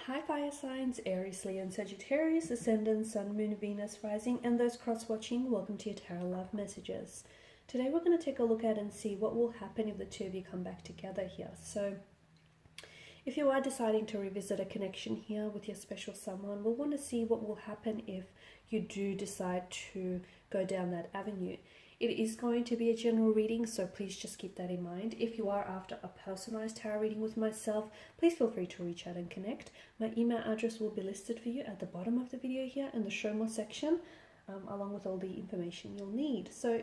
Hi fire signs, Aries, Leo and Sagittarius, Ascendant, Sun, Moon, Venus, Rising, and those cross-watching, welcome to your Tarot Love Messages. Today we're going to take a look at and see what will happen if the two of you come back together here. So if you are deciding to revisit a connection here with your special someone, we'll want to see what will happen if you do decide to go down that avenue. It is going to be a general reading, so please just keep that in mind. If you are after a personalized tarot reading with myself, please feel free to reach out and connect. My email address will be listed for you at the bottom of the video here in the show more section, along with all the information you'll need. So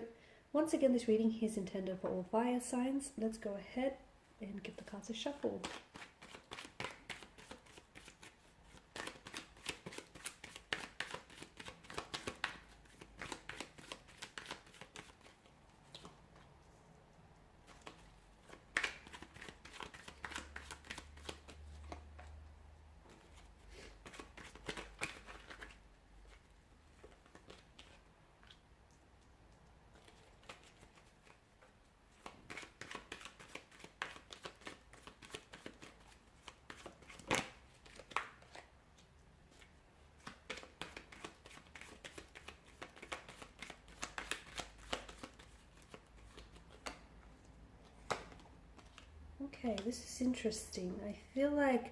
once again, this reading is intended for all fire signs. Let's go ahead and give the cards a shuffle. Okay, this is interesting. I feel like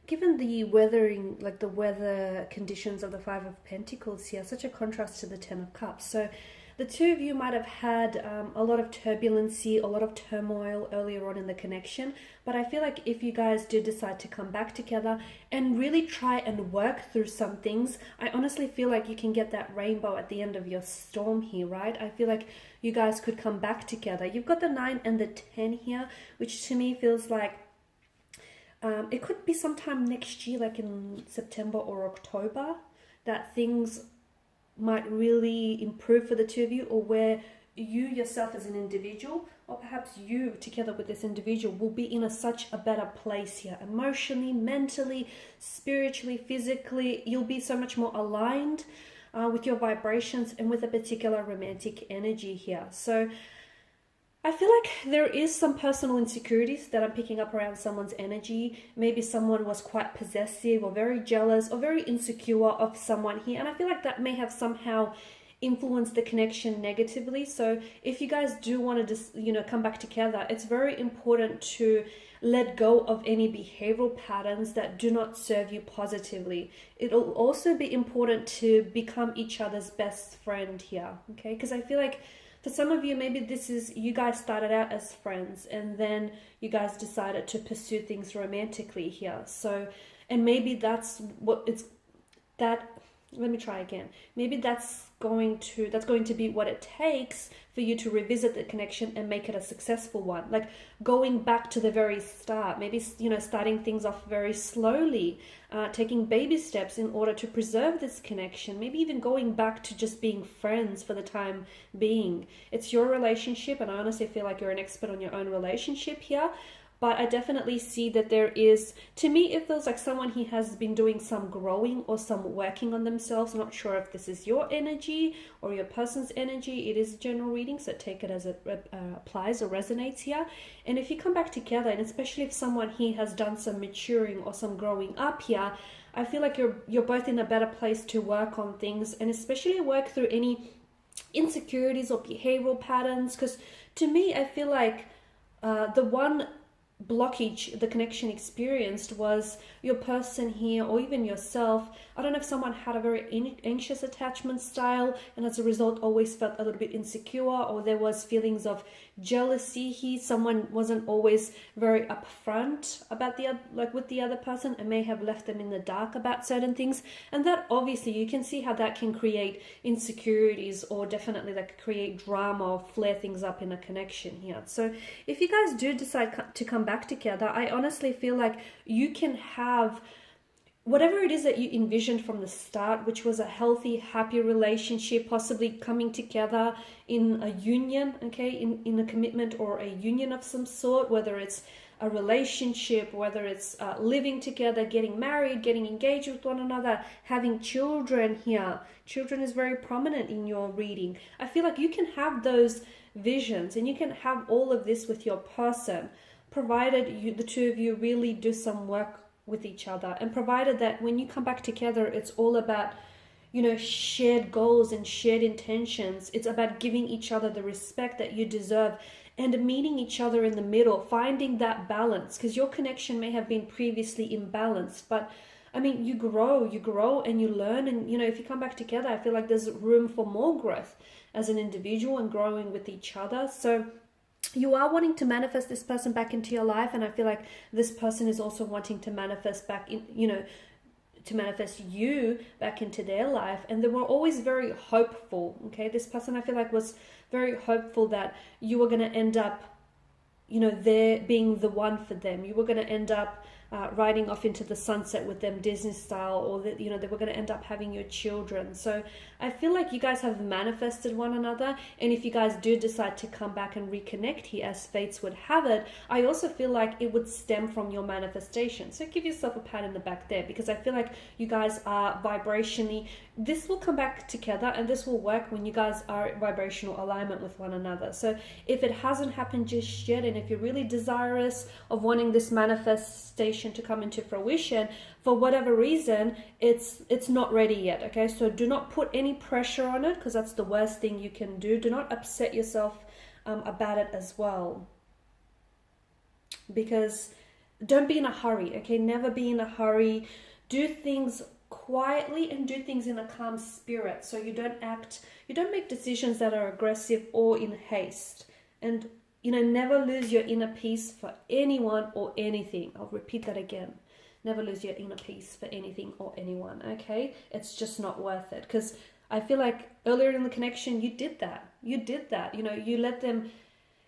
given the weathering, like the weather conditions of the Five of Pentacles here, such a contrast to the Ten of Cups. So the two of you might have had a lot of turbulency, a lot of turmoil earlier on in the connection. But I feel like if you guys do decide to come back together and really try and work through some things, I honestly feel like you can get that rainbow at the end of your storm here, right? I feel like you guys could come back together. You've got the 9 and the 10 here, which to me feels like it could be sometime next year, like in September or October, that things might really improve for the two of you, or where you yourself as an individual, or perhaps you together with this individual, will be in such a better place here, emotionally, mentally, spiritually, physically. You'll be so much more aligned with your vibrations and with a particular romantic energy here. So I feel like there is some personal insecurities that I'm picking up around someone's energy. Maybe someone was quite possessive or very jealous or very insecure of someone here. And I feel like that may have somehow influenced the connection negatively. So if you guys do want to come back together, it's very important to let go of any behavioral patterns that do not serve you positively. It'll also be important to become each other's best friend here, okay? Because I feel like for some of you, maybe this is, you guys started out as friends and then you guys decided to pursue things romantically here. So, and maybe that's what it's, let me try again. Maybe that's going to be what it takes for you to revisit the connection and make it a successful one. Like going back to the very start, maybe, starting things off very slowly, taking baby steps in order to preserve this connection. Maybe even going back to just being friends for the time being. It's your relationship, and I honestly feel like you're an expert on your own relationship here. But I definitely see that there is, to me, it feels like someone he has been doing some growing or some working on themselves. I'm not sure if this is your energy or your person's energy. It is a general reading, so take it as it applies or resonates here. And if you come back together, and especially if someone he has done some maturing or some growing up here, I feel like you're both in a better place to work on things, and especially work through any insecurities or behavioral patterns. Because to me, I feel like the one blockage the connection experienced was your person here, or even yourself. I don't know if someone had a very anxious attachment style and as a result always felt a little bit insecure, or there was feelings of jealousy here. Someone wasn't always very upfront about with the other person and may have left them in the dark about certain things, and that obviously you can see how that can create insecurities, or definitely create drama or flare things up in a connection here. So if you guys do decide to come back together, I honestly feel like you can have whatever it is that you envisioned from the start, which was a healthy, happy relationship, possibly coming together in a union, okay, in a commitment or a union of some sort, whether it's a relationship, whether it's living together, getting married, getting engaged with one another, having children here. Children is very prominent in your reading. I feel like you can have those visions and you can have all of this with your person, provided the two of you really do some work with each other, and provided that when you come back together, it's all about, you know, shared goals and shared intentions. It's about giving each other the respect that you deserve and meeting each other in the middle, finding that balance, because your connection may have been previously imbalanced, but I mean, you grow and you learn, and you know, if you come back together, I feel like there's room for more growth as an individual and growing with each other. So you are wanting to manifest this person back into your life, and I feel like this person is also wanting to manifest back in, you know, to manifest you back into their life. And they were always very hopeful. Okay, this person, I feel like, was very hopeful that you were going to end up, you know, there being the one for them. You were going to end up riding off into the sunset with them, Disney style, or that, you know, they were going to end up having your children. So I feel like you guys have manifested one another, and if you guys do decide to come back and reconnect here, as fates would have it, I also feel like it would stem from your manifestation. So give yourself a pat in the back there, because I feel like you guys are vibrationally, this will come back together, and this will work when you guys are in vibrational alignment with one another. So if it hasn't happened just yet, and if you're really desirous of wanting this manifestation to come into fruition, for whatever reason, it's not ready yet. Okay, so do not put any pressure on it, because that's the worst thing you can do. Do not upset yourself about it as well, because don't be in a hurry. Okay, never be in a hurry. Do things quietly and do things in a calm spirit, so you don't make decisions that are aggressive or in haste. And you know, never lose your inner peace for anyone or anything. I'll repeat that again. Never lose your inner peace for anything or anyone, okay? It's just not worth it. Because I feel like earlier in the connection, you did that. You know, you let them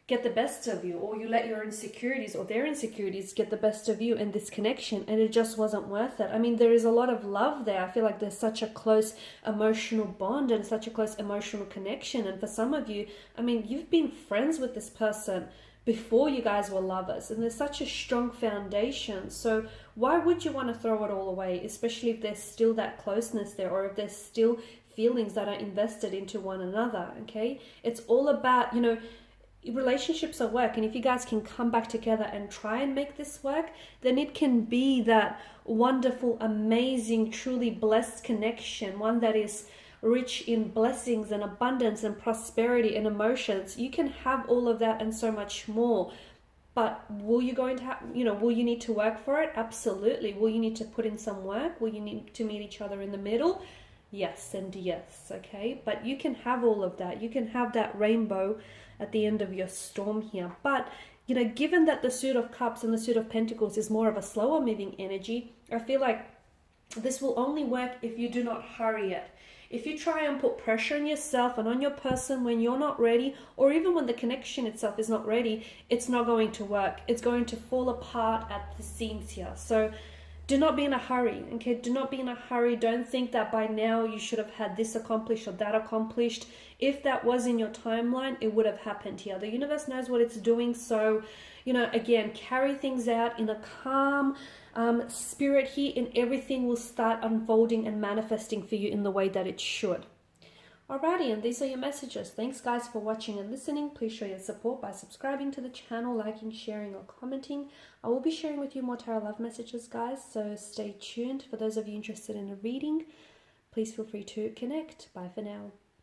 get the best of you, or you let your insecurities or their insecurities get the best of you in this connection, and it just wasn't worth it. I mean, there is a lot of love there. I feel like there's such a close emotional bond and such a close emotional connection. And for some of you, I mean, you've been friends with this person before you guys were lovers, and there's such a strong foundation. So why would you want to throw it all away, especially if there's still that closeness there, or if there's still feelings that are invested into one another? Okay, it's all about, you know, relationships are work, and if you guys can come back together and try and make this work, then it can be that wonderful, amazing, truly blessed connection, one that is rich in blessings and abundance and prosperity and emotions. You can have all of that and so much more. But will you need to work for it? Absolutely. Will you need to put in some work? Will you need to meet each other in the middle? Yes and yes, okay? But you can have all of that. You can have that rainbow at the end of your storm here. But, you know, given that the Suit of Cups and the Suit of Pentacles is more of a slower moving energy, I feel like this will only work if you do not hurry it. If you try and put pressure on yourself and on your person when you're not ready, or even when the connection itself is not ready, it's not going to work. It's going to fall apart at the seams here. So do not be in a hurry, okay? Do not be in a hurry. Don't think that by now you should have had this accomplished or that accomplished. If that was in your timeline, it would have happened here. The universe knows what it's doing. So, you know, again, carry things out in a calm spirit here, and everything will start unfolding and manifesting for you in the way that it should. Alrighty, and these are your messages. Thanks guys for watching and listening. Please show your support by subscribing to the channel, liking, sharing, or commenting. I will be sharing with you more tarot love messages, guys, so stay tuned. For those of you interested in a reading, please feel free to connect. Bye for now.